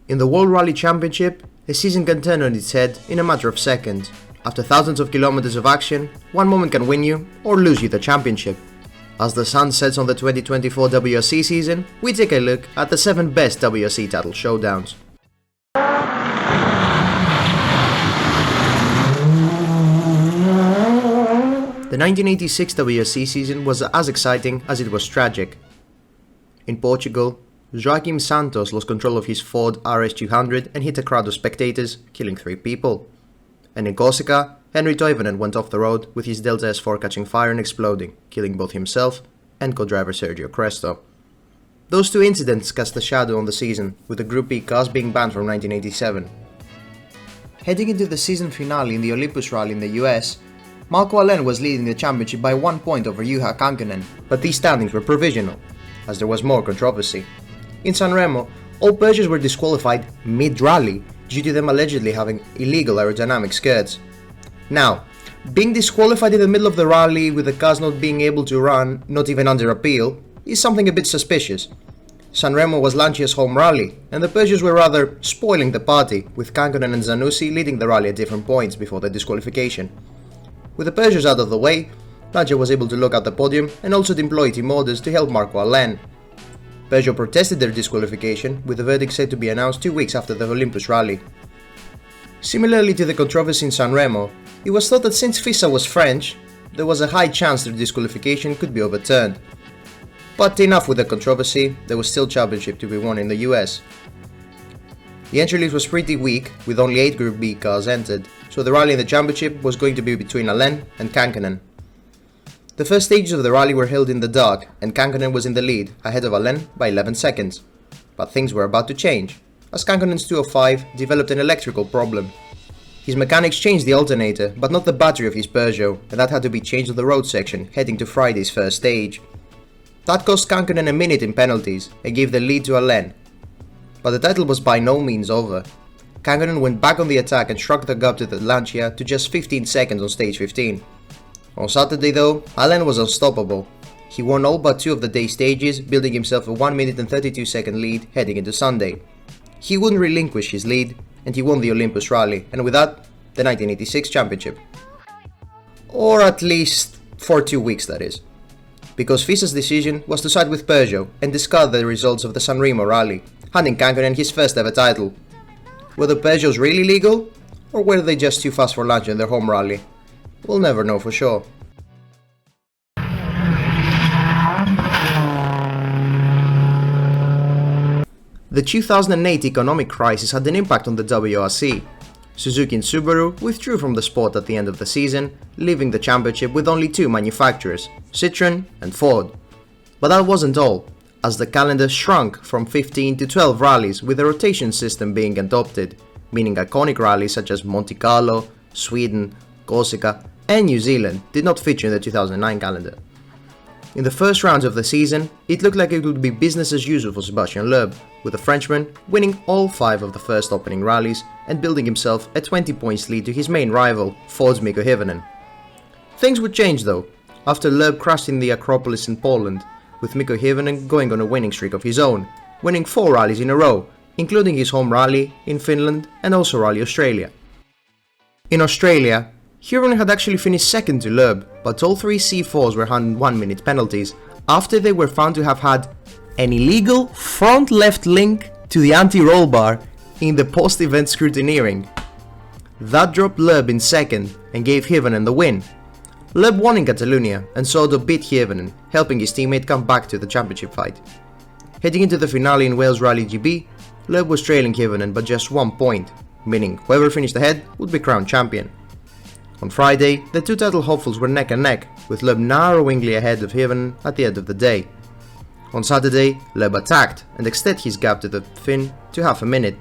In the World Rally Championship, a season can turn on its head in a matter of seconds. After thousands of kilometers of action, one moment can win you or lose you the championship. As the sun sets on the 2024 WRC season, we take a look at the 7 best WRC Title Showdowns. The 1986 WRC season was as exciting as it was tragic. In Portugal, Joaquim Santos lost control of his Ford RS200 and hit a crowd of spectators, killing 3 people. And in Corsica, Henri Toivonen went off the road with his Delta S4 catching fire and exploding, killing both himself and co-driver Sergio Cresto. Those 2 incidents cast a shadow on the season, with the Group B cars being banned from 1987. Heading into the season finale in the Olympus Rally in the US, Marco Alén was leading the championship by 1 point over Juha Kankkunen, but these standings were provisional, as there was more controversy. In Sanremo, all Peugeots were disqualified mid-rally due to them allegedly having illegal aerodynamic skirts. Now, being disqualified in the middle of the rally with the cars not being able to run, not even under appeal, is something a bit suspicious. Sanremo was Lancia's home rally, and the Peugeots were rather spoiling the party, with Kankkunen and Zanussi leading the rally at different points before the disqualification. With the Peugeots out of the way, Lancia was able to lock out the podium and also deploy team orders to help Marco Alén. Peugeot protested their disqualification, with the verdict said to be announced 2 weeks after the Olympus rally. Similarly to the controversy in Sanremo, it was thought that since FISA was French, there was a high chance their disqualification could be overturned. But enough with the controversy, there was still championship to be won in the US. The entry list was pretty weak, with only 8 Group B cars entered, so the rally in the championship was going to be between Alén and Kankkunen. The first stages of the rally were held in the dark, and Kankkunen was in the lead, ahead of Alén by 11 seconds. But things were about to change, as Kankkunen's 205 developed an electrical problem. His mechanics changed the alternator, but not the battery of his Peugeot, and that had to be changed on the road section, heading to Friday's first stage. That cost Kankkunen a minute in penalties, and gave the lead to Alén. But the title was by no means over. Kankkunen went back on the attack and shrunk the gap to the Lancia to just 15 seconds on stage 15. On Saturday though, Alén was unstoppable. He won all but 2 of the day stages, building himself a 1 minute and 32 second lead heading into Sunday. He wouldn't relinquish his lead, and he won the Olympus Rally, and with that, the 1986 championship. Or at least for 2 weeks, that is. Because FISA's decision was to side with Peugeot and discard the results of the Sanremo Rally, handing Kankkunen his first ever title. Were the Peugeots really legal, or were they just too fast for Lancia in their home rally? We'll never know for sure. The 2008 economic crisis had an impact on the WRC. Suzuki and Subaru withdrew from the sport at the end of the season, leaving the championship with only 2 manufacturers, Citroën and Ford. But that wasn't all, as the calendar shrunk from 15 to 12 rallies, with a rotation system being adopted, meaning iconic rallies such as Monte Carlo, Sweden, Corsica and New Zealand did not feature in the 2009 calendar. In the first rounds of the season, it looked like it would be business as usual for Sébastien Loeb, with the Frenchman winning all 5 of the first opening rallies and building himself a 20 points lead to his main rival, Ford's Mikko Hirvonen. Things would change though, after Loeb crashed in the Acropolis in Poland, with Mikko Hirvonen going on a winning streak of his own, winning 4 rallies in a row, including his home rally in Finland and also Rally Australia. In Australia, Hirvonen had actually finished second to Loeb, but all 3 C4s were handed 1-minute penalties after they were found to have had an illegal front left link to the anti-roll bar in the post-event scrutineering. That dropped Loeb in second and gave Hirvonen the win. Loeb won in Catalonia and Soto beat Hirvonen, helping his teammate come back to the championship fight. Heading into the finale in Wales Rally GB, Loeb was trailing Hirvonen by just 1 point, meaning whoever finished ahead would be crowned champion. On Friday, the 2 title hopefuls were neck and neck, with Loeb narrowingly ahead of Hirvonen at the end of the day. On Saturday, Loeb attacked and extended his gap to the Finn to half a minute.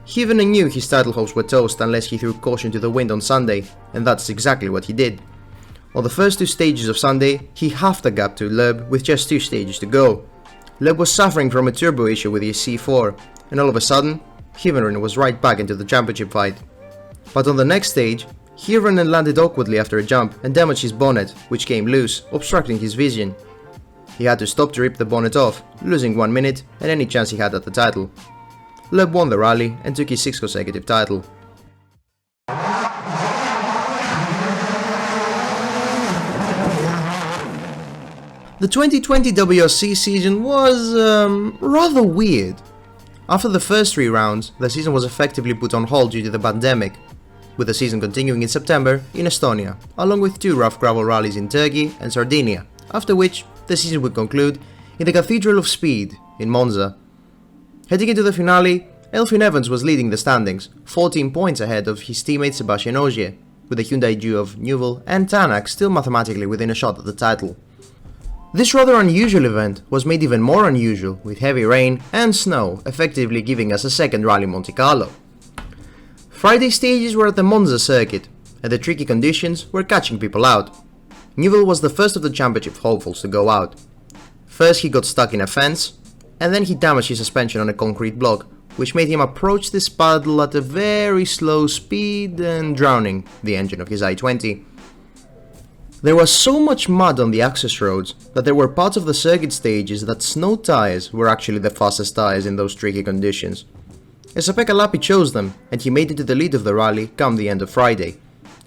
Hirvonen knew his title hopes were toast unless he threw caution to the wind on Sunday, and that's exactly what he did. On the first 2 stages of Sunday, he halved the gap to Loeb with just 2 stages to go. Loeb was suffering from a turbo issue with his C4, and all of a sudden, Hirvonen was right back into the championship fight. But on the next stage, Hirvonen landed awkwardly after a jump and damaged his bonnet, which came loose, obstructing his vision. He had to stop to rip the bonnet off, losing 1 minute and any chance he had at the title. Loeb won the rally and took his 6th consecutive title. The 2020 WRC season was rather weird. After the first 3 rounds, the season was effectively put on hold due to the pandemic, with the season continuing in September in Estonia, along with 2 rough gravel rallies in Turkey and Sardinia, after which the season would conclude in the Cathedral of Speed in Monza. Heading into the finale, Elfyn Evans was leading the standings, 14 points ahead of his teammate Sébastien Ogier, with the Hyundai duo of Neuville and Tanak still mathematically within a shot at the title. This rather unusual event was made even more unusual with heavy rain and snow effectively giving us a second Rally Monte Carlo. Friday stages were at the Monza circuit, and the tricky conditions were catching people out. Neuville was the first of the championship hopefuls to go out. First he got stuck in a fence, and then he damaged his suspension on a concrete block, which made him approach this paddle at a very slow speed and drowning the engine of his i20. There was so much mud on the access roads that there were parts of the circuit stages that snow tyres were actually the fastest tyres in those tricky conditions. Esa-Pekka Lappi chose them, and he made it to the lead of the rally come the end of Friday.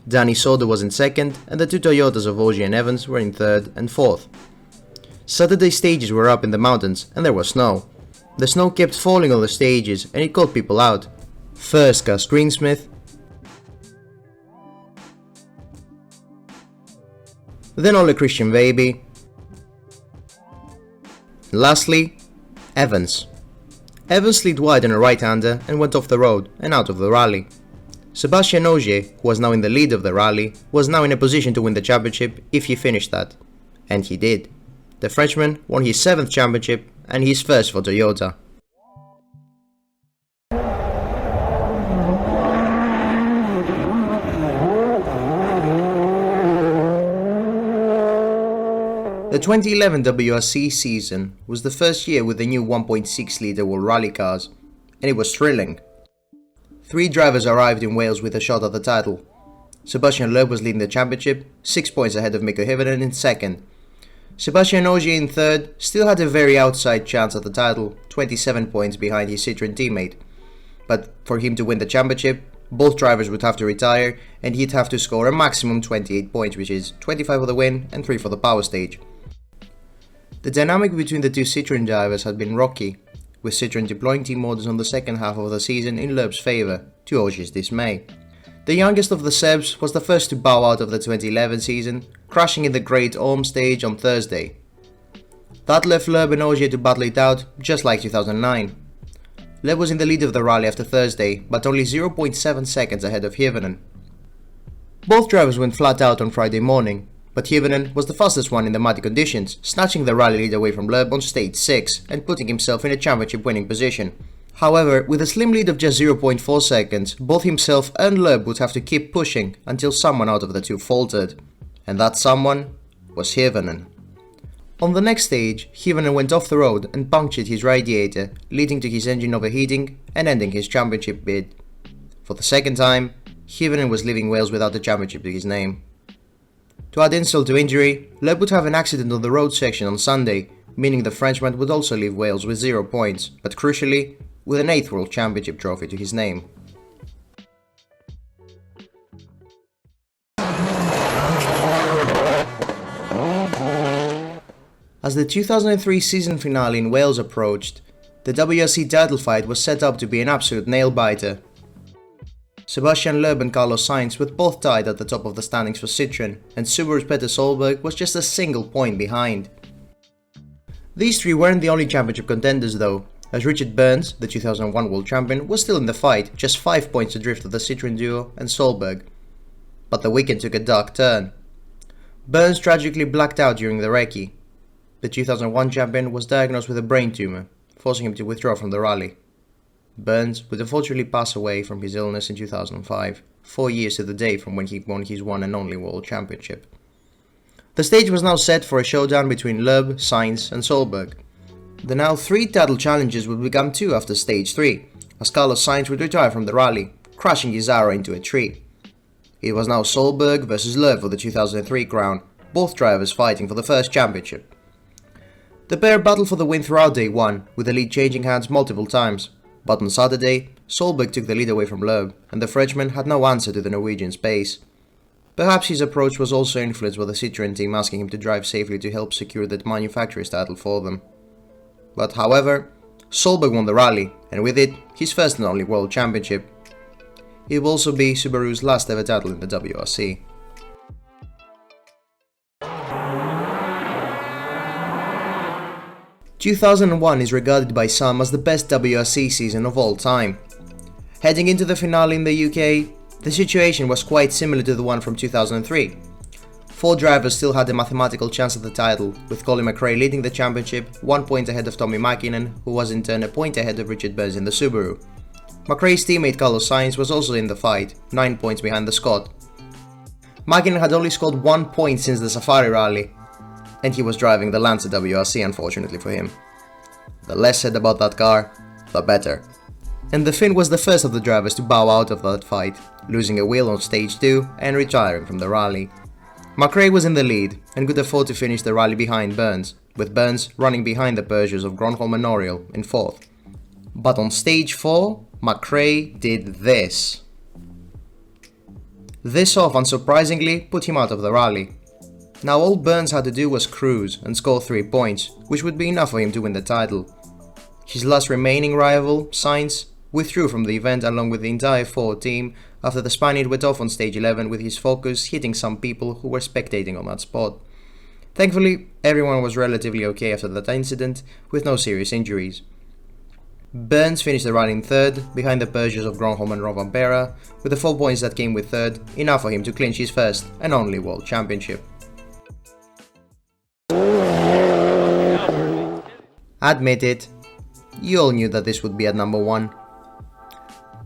Danny Soder was in 2nd, and the 2 Toyotas of Ogier and Evans were in 3rd and 4th. Saturday stages were up in the mountains, and there was snow. The snow kept falling on the stages, and it caught people out. First Gus Greensmith, then Ole Christian Weiby, and lastly, Evans. Evans slid wide on a right-hander and went off the road and out of the rally. Sébastien Ogier, who was now in the lead of the rally, was now in a position to win the championship if he finished that. And he did. The Frenchman won his 7th championship and his first for Toyota. The 2011 WRC season was the first year with the new 1.6 litre World Rally cars, and it was thrilling. 3 drivers arrived in Wales with a shot at the title. Sébastien Loeb was leading the championship, 6 points ahead of Mikko Hirvonen in 2nd. Sébastien Ogier in 3rd still had a very outside chance at the title, 27 points behind his Citroën teammate. But for him to win the championship, both drivers would have to retire and he'd have to score a maximum 28 points, which is 25 for the win and 3 for the power stage. The dynamic between the 2 Citroën drivers had been rocky, with Citroën deploying team orders on the second half of the season in Loeb's favour, to Ogier's dismay. The youngest of the Sebs was the first to bow out of the 2011 season, crashing in the Great Orme stage on Thursday. That left Loeb and Ogier to battle it out, just like 2009. Loeb was in the lead of the rally after Thursday, but only 0.7 seconds ahead of Hirvonen. Both drivers went flat out on Friday morning, but Hirvonen was the fastest one in the muddy conditions, snatching the rally lead away from Loeb on stage 6 and putting himself in a championship winning position. However, with a slim lead of just 0.4 seconds, both himself and Loeb would have to keep pushing until someone out of the 2 faltered. And that someone was Hirvonen. On the next stage, Hirvonen went off the road and punctured his radiator, leading to his engine overheating and ending his championship bid. For the second time, Hirvonen was leaving Wales without a championship to his name. To add insult to injury, Loeb would have an accident on the road section on Sunday, meaning the Frenchman would also leave Wales with 0 points, but crucially, with an 8th World Championship trophy to his name. As the 2003 season finale in Wales approached, the WRC title fight was set up to be an absolute nail-biter. Sébastien Loeb and Carlos Sainz were both tied at the top of the standings for Citroën, and Subaru's Peter Solberg was just a single point behind. These 3 weren't the only championship contenders though, as Richard Burns, the 2001 world champion, was still in the fight, just 5 points adrift of the Citroën duo and Solberg. But the weekend took a dark turn. Burns tragically blacked out during the recce. The 2001 champion was diagnosed with a brain tumour, forcing him to withdraw from the rally. Burns would unfortunately pass away from his illness in 2005, 4 years to the day from when he won his one and only world championship. The stage was now set for a showdown between Loeb, Sainz and Solberg. The now 3 title challenges would become 2 after stage 3, as Carlos Sainz would retire from the rally, crashing his Arrow into a tree. It was now Solberg versus Loeb for the 2003 crown, both drivers fighting for the first championship. The pair battled for the win throughout day 1, with the lead changing hands multiple times. But on Saturday, Solberg took the lead away from Loeb, and the Frenchman had no answer to the Norwegian's pace. Perhaps his approach was also influenced by the Citroën team asking him to drive safely to help secure that manufacturer's title for them. But however, Solberg won the rally, and with it, his first and only World Championship. It will also be Subaru's last ever title in the WRC. "2001 is regarded by some as the best WRC season of all time. Heading into the finale in the UK, the situation was quite similar to the one from 2003. 4 drivers still had a mathematical chance at the title, with Colin McRae leading the championship, 1 point ahead of Tommi Mäkinen, who was in turn a point ahead of Richard Burns in the Subaru. McRae's teammate Carlos Sainz was also in the fight, 9 points behind the Scot. Mäkinen had only scored 1 point since the Safari Rally, and he was driving the Lancer WRC, unfortunately for him. The less said about that car, the better. And the Finn was the first of the drivers to bow out of that fight, losing a wheel on stage 2 and retiring from the rally. McRae was in the lead and could afford to finish the rally behind Burns, with Burns running behind the Peugeots of Gronholm Memorial in 4th. But on stage 4, McRae did this. This off, unsurprisingly, put him out of the rally. Now all Burns had to do was cruise and score 3 points, which would be enough for him to win the title. His last remaining rival, Sainz, withdrew from the event along with the entire Ford team after the Spaniard went off on stage 11 with his Focus hitting some people who were spectating on that spot. Thankfully, everyone was relatively okay after that incident, with no serious injuries. Burns finished the rally in 3rd, behind the Peugeots of Gronholm and Rovanpera, with the 4 points that came with 3rd, enough for him to clinch his first and only World Championship. Admit it, you all knew that this would be at number 1.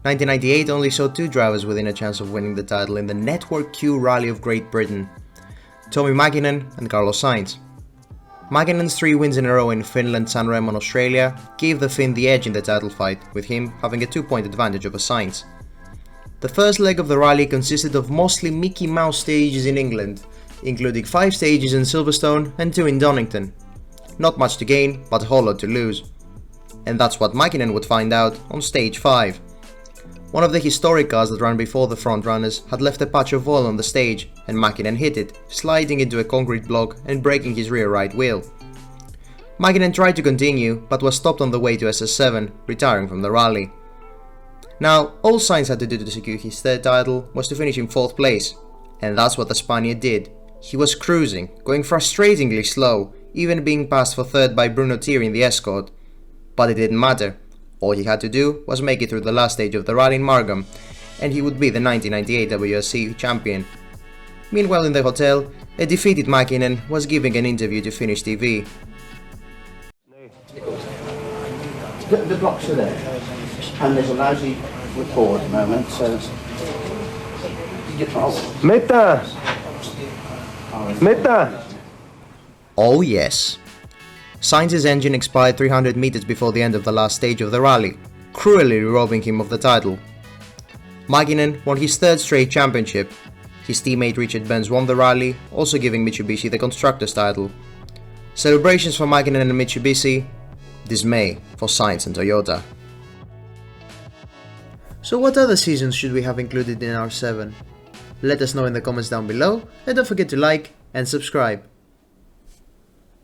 1998 only saw 2 drivers within a chance of winning the title in the Network Q Rally of Great Britain, Tommi Mäkinen and Carlos Sainz. Mäkinen's 3 wins in a row in Finland, San Remo and Australia gave the Finn the edge in the title fight, with him having a 2-point advantage over Sainz. The first leg of the rally consisted of mostly Mickey Mouse stages in England, including 5 stages in Silverstone and 2 in Donington. Not much to gain, but a whole lot to lose. And that's what Mäkinen would find out on stage 5. One of the historic cars that ran before the front runners had left a patch of oil on the stage, and Mäkinen hit it, sliding into a concrete block and breaking his rear right wheel. Mäkinen tried to continue, but was stopped on the way to SS7, retiring from the rally. Now, all Sainz had to do to secure his 3rd title was to finish in 4th place, and that's what the Spaniard did. He was cruising, going frustratingly slow, even being passed for 3rd by Bruno Thierry in the Escort. But it didn't matter. All he had to do was make it through the last stage of the rally in Margam, and he would be the 1998 WRC champion. Meanwhile in the hotel, a defeated Mäkinen was giving an interview to Finnish TV. The blocks are there, and there's a lousy record at the moment, so... Mitä? Oh yes. Sainz's engine expired 300 meters before the end of the last stage of the rally, cruelly robbing him of the title. Mäkinen won his 3rd straight championship. His teammate Richard Burns won the rally, also giving Mitsubishi the Constructors' title. Celebrations for Mäkinen and Mitsubishi, dismay for Sainz and Toyota. So what other seasons should we have included in our 7? Let us know in the comments down below, and don't forget to like and subscribe.